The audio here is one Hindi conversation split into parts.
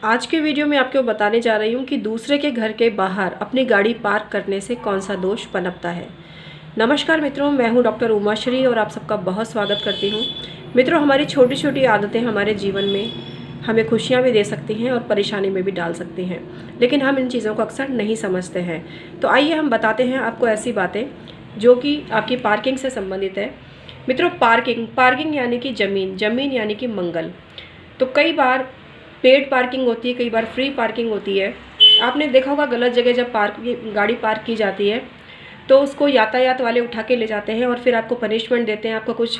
आज के वीडियो में आपको बताने जा रही हूँ कि दूसरे के घर के बाहर अपनी गाड़ी पार्क करने से कौन सा दोष पनपता है। नमस्कार मित्रों, मैं हूँ डॉक्टर उमाश्री और आप सबका बहुत स्वागत करती हूँ। मित्रों, हमारी छोटी छोटी आदतें हमारे जीवन में हमें खुशियाँ भी दे सकती हैं और परेशानी में भी डाल सकती हैं, लेकिन हम इन चीज़ों को अक्सर नहीं समझते हैं। तो आइए हम बताते हैं आपको ऐसी बातें जो कि आपकी पार्किंग से संबंधित है। मित्रों, पार्किंग यानी कि ज़मीन यानी कि मंगल। तो कई बार पेड पार्किंग होती है, कई बार फ्री पार्किंग होती है। आपने देखा होगा गलत जगह जब गाड़ी पार्क की जाती है तो उसको यातायात वाले उठा के ले जाते हैं और फिर आपको पनिशमेंट देते हैं। आपको कुछ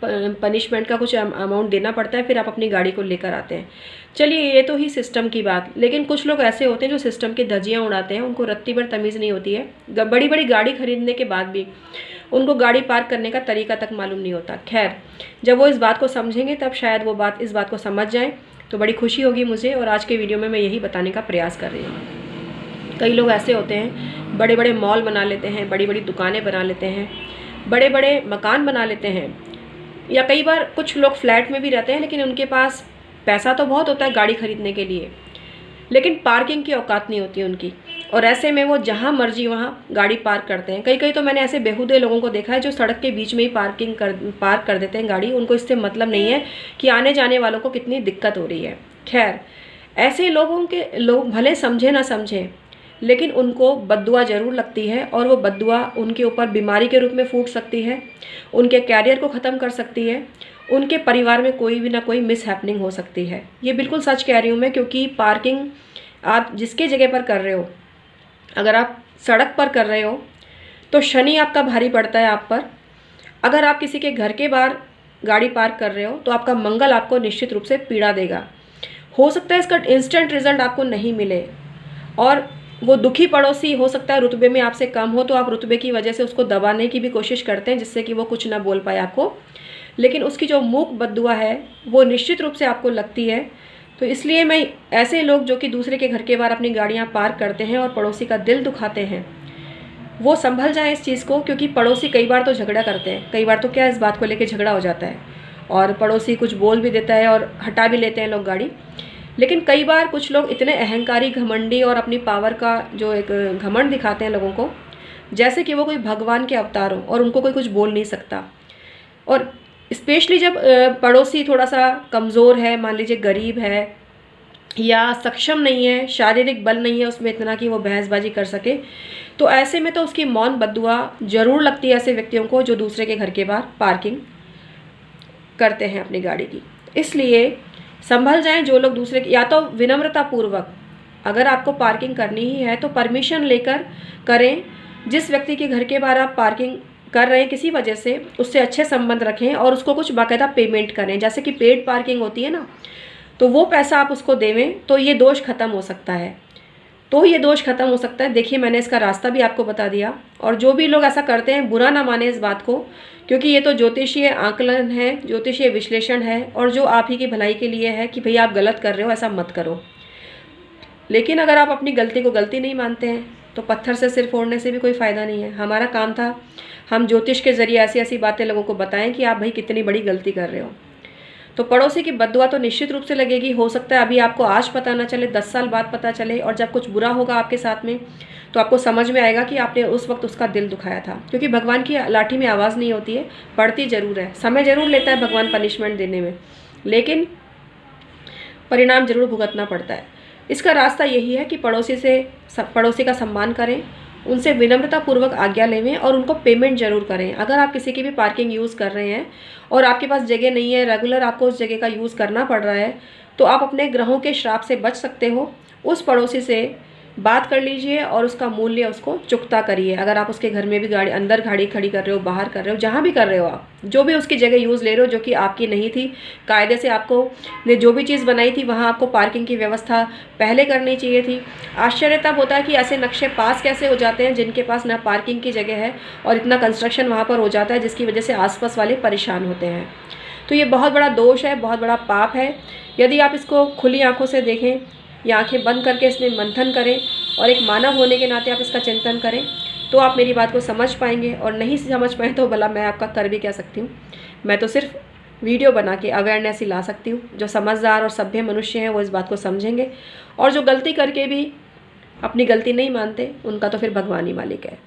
पनिशमेंट का कुछ अमाउंट देना पड़ता है, फिर आप अपनी गाड़ी को लेकर आते हैं। चलिए, ये तो ही सिस्टम की बात। लेकिन कुछ लोग ऐसे होते हैं जो सिस्टम की धज्जियाँ उड़ाते हैं। उनको रत्ती भर तमीज़ नहीं होती है। बड़ी बड़ी गाड़ी खरीदने के बाद भी उनको गाड़ी पार्क करने का तरीका तक मालूम नहीं होता। खैर, जब वो इस बात को समझेंगे तब शायद वो इस बात को समझ जाएं, तो बड़ी खुशी होगी मुझे। और आज के वीडियो में मैं यही बताने का प्रयास कर रही हूँ। कई लोग ऐसे होते हैं, बड़े बड़े मॉल बना लेते हैं, बड़ी बड़ी दुकानें बना लेते हैं, बड़े बड़े मकान बना लेते हैं, या कई बार कुछ लोग फ्लैट में भी रहते हैं, लेकिन उनके पास पैसा तो बहुत होता है गाड़ी खरीदने के लिए, लेकिन पार्किंग की औकात नहीं होती उनकी। और ऐसे में वो जहाँ मर्जी वहाँ गाड़ी पार्क करते हैं। कई तो मैंने ऐसे बेहुदे लोगों को देखा है जो सड़क के बीच में ही पार्क कर देते हैं गाड़ी। उनको इससे मतलब नहीं है कि आने जाने वालों को कितनी दिक्कत हो रही है। खैर, ऐसे लोग भले समझे ना समझें, लेकिन उनको बद्दुआ ज़रूर लगती है, और वो बद्दुआ उनके ऊपर बीमारी के रूप में फूट सकती है, उनके कैरियर को ख़त्म कर सकती है, उनके परिवार में कोई भी ना कोई मिस हैपनिंग हो सकती है। ये बिल्कुल सच कह रही हूँ मैं, क्योंकि पार्किंग आप जिसके जगह पर कर रहे हो, अगर आप सड़क पर कर रहे हो तो शनि आपका भारी पड़ता है आप पर। अगर आप किसी के घर के बाहर गाड़ी पार्क कर रहे हो तो आपका मंगल आपको निश्चित रूप से पीड़ा देगा। हो सकता है इसका इंस्टेंट रिजल्ट आपको नहीं मिले, और वो दुखी पड़ोसी हो सकता है रुतबे में आपसे कम हो, तो आप रुतबे की वजह से उसको दबाने की भी कोशिश करते हैं जिससे कि वो कुछ ना बोल पाए आपको, लेकिन उसकी जो मूक बद्दुआ है वो निश्चित रूप से आपको लगती है। तो इसलिए मैं ऐसे लोग जो कि दूसरे के घर के बाहर अपनी गाड़ियाँ पार्क करते हैं और पड़ोसी का दिल दुखाते हैं, वो संभल जाएं इस चीज़ को। क्योंकि पड़ोसी कई बार तो झगड़ा करते हैं, कई बार तो क्या इस बात को लेकर झगड़ा हो जाता है और पड़ोसी कुछ बोल भी देता है और हटा भी लेते हैं लोग गाड़ी। लेकिन कई बार कुछ लोग इतने अहंकारी, घमंडी और अपनी पावर का जो एक घमंड दिखाते हैं लोगों को, जैसे कि वो कोई भगवान के अवतार हो और उनको कोई कुछ बोल नहीं सकता। और स्पेशली जब पड़ोसी थोड़ा सा कमज़ोर है, मान लीजिए गरीब है या सक्षम नहीं है, शारीरिक बल नहीं है उसमें इतना कि वो बहसबाजी कर सके, तो ऐसे में तो उसकी मौन बद्दुआ ज़रूर लगती है ऐसे व्यक्तियों को जो दूसरे के घर के बाहर पार्किंग करते हैं अपनी गाड़ी की। इसलिए संभल जाएं जो लोग दूसरे की, या तो विनम्रतापूर्वक अगर आपको पार्किंग करनी ही है तो परमिशन लेकर करें। जिस व्यक्ति के घर के बाहर आप पार्किंग कर रहे हैं किसी वजह से, उससे अच्छे संबंध रखें और उसको कुछ बाकायदा पेमेंट करें। जैसे कि पेड पार्किंग होती है ना, तो वो पैसा आप उसको देवें तो ये दोष खत्म हो सकता है। देखिए, मैंने इसका रास्ता भी आपको बता दिया। और जो भी लोग ऐसा करते हैं, बुरा ना माने इस बात को, क्योंकि ये तो ज्योतिषीय आकलन है, ज्योतिषीय विश्लेषण है, और जो आप ही की भलाई के लिए है कि भैया आप गलत कर रहे हो, ऐसा मत करो। लेकिन अगर आप अपनी गलती को गलती नहीं मानते हैं तो पत्थर से सिर फोड़ने से भी कोई फ़ायदा नहीं है। हमारा काम था हम ज्योतिष के ज़रिए ऐसी ऐसी बातें लोगों को बताएं कि आप भाई कितनी बड़ी गलती कर रहे हो। तो पड़ोसी की बद्दुआ तो निश्चित रूप से लगेगी। हो सकता है अभी आपको आज पता ना चले, 10 साल बाद पता चले, और जब कुछ बुरा होगा आपके साथ में तो आपको समझ में आएगा कि आपने उस वक्त उसका दिल दुखाया था। क्योंकि भगवान की लाठी में आवाज़ नहीं होती है, पड़ती ज़रूर है, समय ज़रूर लेता है भगवान पनिशमेंट देने में, लेकिन परिणाम ज़रूर भुगतना पड़ता है। इसका रास्ता यही है कि पड़ोसी का सम्मान करें, उनसे विनम्रतापूर्वक आज्ञा लेवें और उनको पेमेंट ज़रूर करें। अगर आप किसी की भी पार्किंग यूज़ कर रहे हैं और आपके पास जगह नहीं है, रेगुलर आपको उस जगह का यूज़ करना पड़ रहा है, तो आप अपने ग्रहों के श्राप से बच सकते हो। उस पड़ोसी से बात कर लीजिए और उसका मूल्य उसको चुकता करिए। अगर आप उसके घर में भी अंदर गाड़ी खड़ी कर रहे हो, बाहर कर रहे हो, जहाँ भी कर रहे हो, आप जो भी उसकी जगह यूज़ ले रहे हो जो कि आपकी नहीं थी, कायदे से आपको ने जो भी चीज़ बनाई थी वहाँ आपको पार्किंग की व्यवस्था पहले करनी चाहिए थी। आश्चर्य तब होता है कि ऐसे नक्शे पास कैसे हो जाते हैं जिनके पास ना पार्किंग की जगह है और इतना कंस्ट्रक्शन वहाँ पर हो जाता है जिसकी वजह से आसपास वाले परेशान होते हैं। तो ये बहुत बड़ा दोष है, बहुत बड़ा पाप है। यदि आप इसको खुली आँखों से देखें या आंखें बंद करके इसमें मंथन करें और एक मानव होने के नाते आप इसका चिंतन करें, तो आप मेरी बात को समझ पाएंगे। और नहीं समझ पाएँ तो भला मैं आपका कर भी क्या सकती हूँ। मैं तो सिर्फ वीडियो बना के अवेयरनेस ही ला सकती हूँ। जो समझदार और सभ्य मनुष्य हैं वो इस बात को समझेंगे, और जो गलती करके भी अपनी गलती नहीं मानते उनका तो फिर भगवान ही मालिक है।